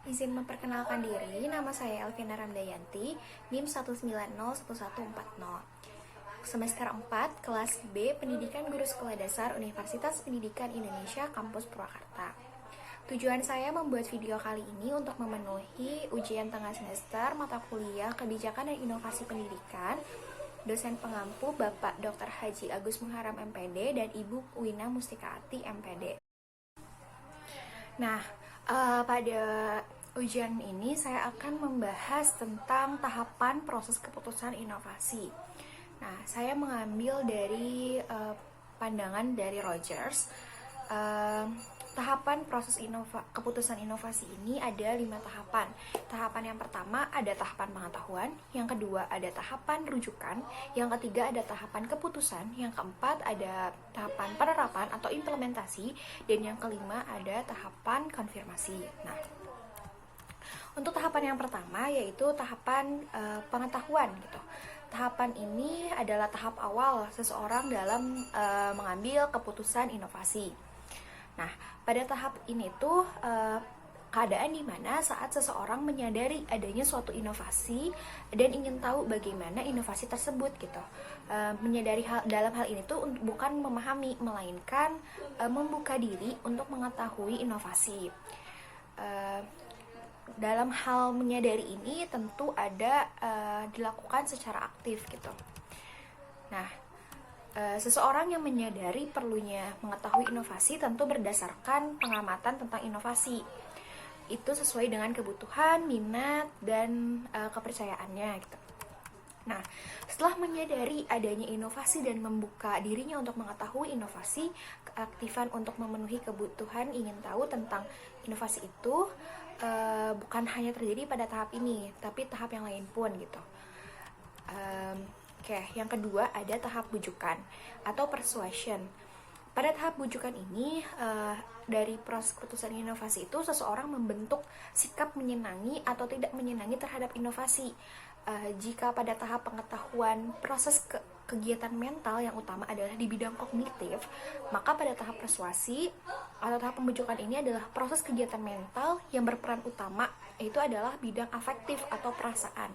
Izin memperkenalkan diri, nama saya Elvina Ramdayanti, NIM 1901140. Semester 4, kelas B, Pendidikan Guru Sekolah Dasar Universitas Pendidikan Indonesia, Kampus Purwakarta. Tujuan saya membuat video kali ini untuk memenuhi ujian tengah semester mata kuliah Kebijakan dan Inovasi Pendidikan, dosen pengampu Bapak Dr. Haji Agus Muharram MPD dan Ibu Wina Mustikaati MPD. Nah, pada ujian ini saya akan membahas tentang tahapan proses keputusan inovasi. Nah, saya mengambil dari pandangan dari Rogers. Tahapan proses keputusan inovasi ini ada 5 tahapan. Tahapan yang pertama ada tahapan pengetahuan, yang kedua ada tahapan rujukan, yang ketiga ada tahapan keputusan, yang keempat ada tahapan penerapan atau implementasi, dan yang kelima ada tahapan konfirmasi. Nah, untuk tahapan yang pertama yaitu tahapan pengetahuan gitu. Tahapan ini adalah tahap awal seseorang dalam mengambil keputusan inovasi. Nah, pada tahap ini tuh keadaan dimana saat seseorang menyadari adanya suatu inovasi dan ingin tahu bagaimana inovasi tersebut gitu. Menyadari dalam hal ini tuh bukan memahami, melainkan membuka diri untuk mengetahui inovasi. Dalam hal menyadari ini tentu ada dilakukan secara aktif gitu. Nah, seseorang yang menyadari perlunya mengetahui inovasi tentu berdasarkan pengamatan tentang inovasi. Itu sesuai dengan kebutuhan, minat, dan kepercayaannya gitu. Nah, setelah menyadari adanya inovasi dan membuka dirinya untuk mengetahui inovasi, keaktifan untuk memenuhi kebutuhan ingin tahu tentang inovasi itu bukan hanya terjadi pada tahap ini, tapi tahap yang lain pun gitu. Oke, yang kedua ada tahap bujukan atau persuasion. Pada tahap bujukan ini, dari proses keputusan inovasi itu, seseorang membentuk sikap menyenangi atau tidak menyenangi terhadap inovasi. Jika pada tahap pengetahuan, proses kegiatan mental yang utama adalah di bidang kognitif, maka pada tahap persuasi atau tahap pembujukan ini adalah proses kegiatan mental yang berperan utama, yaitu adalah bidang afektif atau perasaan.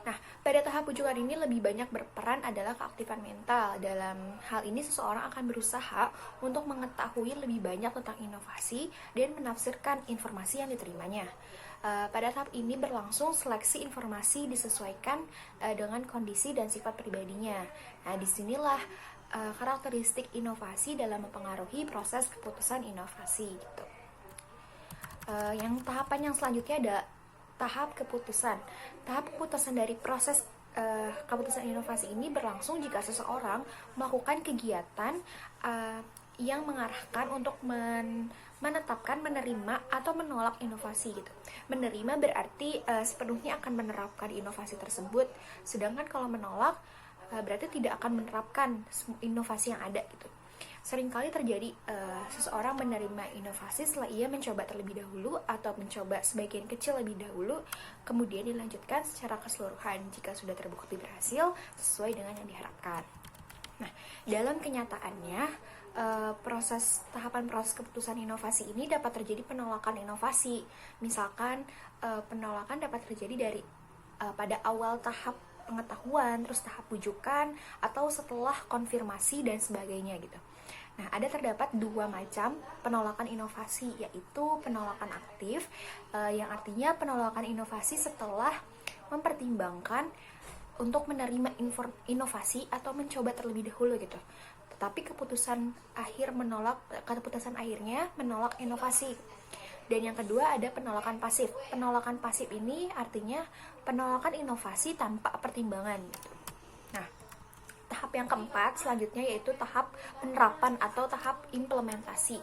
Nah, pada tahap bujukan ini lebih banyak berperan adalah keaktifan mental. Dalam hal ini, seseorang akan berusaha untuk mengetahui lebih banyak tentang inovasi dan menafsirkan informasi yang diterimanya. Pada tahap ini berlangsung seleksi informasi disesuaikan dengan kondisi dan sifat pribadinya. Nah, disinilah karakteristik inovasi dalam mempengaruhi proses keputusan inovasi. Gitu. Yang tahapan yang selanjutnya ada tahap keputusan. Tahap keputusan dari proses keputusan inovasi ini berlangsung jika seseorang melakukan kegiatan yang mengarahkan untuk menetapkan, menerima, atau menolak inovasi gitu. Menerima berarti sepenuhnya akan menerapkan inovasi tersebut, sedangkan kalau menolak berarti tidak akan menerapkan inovasi yang ada gitu. Seringkali terjadi seseorang menerima inovasi setelah ia mencoba terlebih dahulu atau mencoba sebagian kecil lebih dahulu, kemudian dilanjutkan secara keseluruhan jika sudah terbukti berhasil sesuai dengan yang diharapkan. Nah, dalam kenyataannya, tahapan proses keputusan inovasi ini dapat terjadi penolakan inovasi. Misalkan penolakan dapat terjadi dari pada awal tahap pengetahuan, terus tahap bujukan, atau setelah konfirmasi dan sebagainya gitu. Nah, terdapat 2 macam penolakan inovasi, yaitu penolakan aktif, yang artinya penolakan inovasi setelah mempertimbangkan untuk menerima inovasi atau mencoba terlebih dahulu gitu. Tetapi keputusan akhirnya menolak inovasi. Dan yang kedua ada penolakan pasif. Penolakan pasif ini artinya penolakan inovasi tanpa pertimbangan gitu. Nah, tahap yang keempat selanjutnya yaitu tahap penerapan atau tahap implementasi.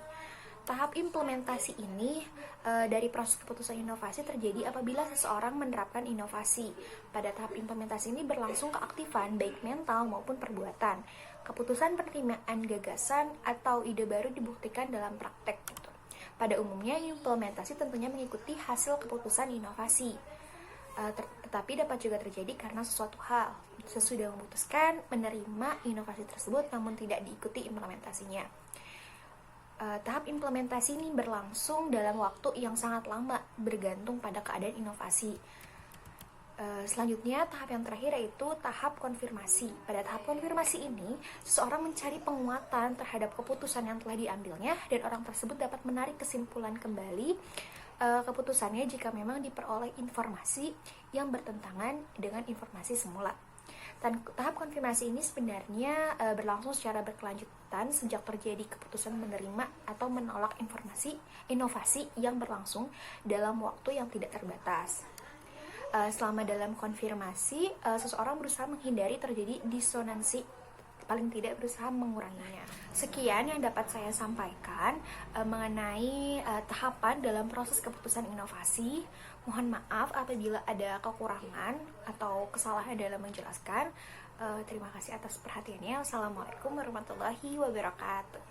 Tahap implementasi ini dari proses keputusan inovasi terjadi apabila seseorang menerapkan inovasi. Pada tahap implementasi ini berlangsung keaktifan baik mental maupun perbuatan. Keputusan penerimaan gagasan atau ide baru dibuktikan dalam praktek gitu. Pada umumnya, implementasi tentunya mengikuti hasil keputusan inovasi. Tetapi dapat juga terjadi karena sesuatu hal. Sesudah memutuskan menerima inovasi tersebut namun tidak diikuti implementasinya. Tahap implementasi ini berlangsung dalam waktu yang sangat lama, bergantung pada keadaan inovasi. Selanjutnya, tahap yang terakhir yaitu tahap konfirmasi. Pada tahap konfirmasi ini, seseorang mencari penguatan terhadap keputusan yang telah diambilnya, dan orang tersebut dapat menarik kesimpulan kembali keputusannya jika memang diperoleh informasi yang bertentangan dengan informasi semula. Dan tahap konfirmasi ini sebenarnya berlangsung secara berkelanjutan sejak terjadi keputusan menerima atau menolak inovasi yang berlangsung dalam waktu yang tidak terbatas. Selama dalam konfirmasi, seseorang berusaha menghindari terjadi disonansi, paling tidak berusaha menguranginya. Sekian yang dapat saya sampaikan mengenai tahapan dalam proses keputusan inovasi. Mohon maaf apabila ada kekurangan atau kesalahan dalam menjelaskan. Terima kasih atas perhatiannya. Wassalamualaikum warahmatullahi wabarakatuh.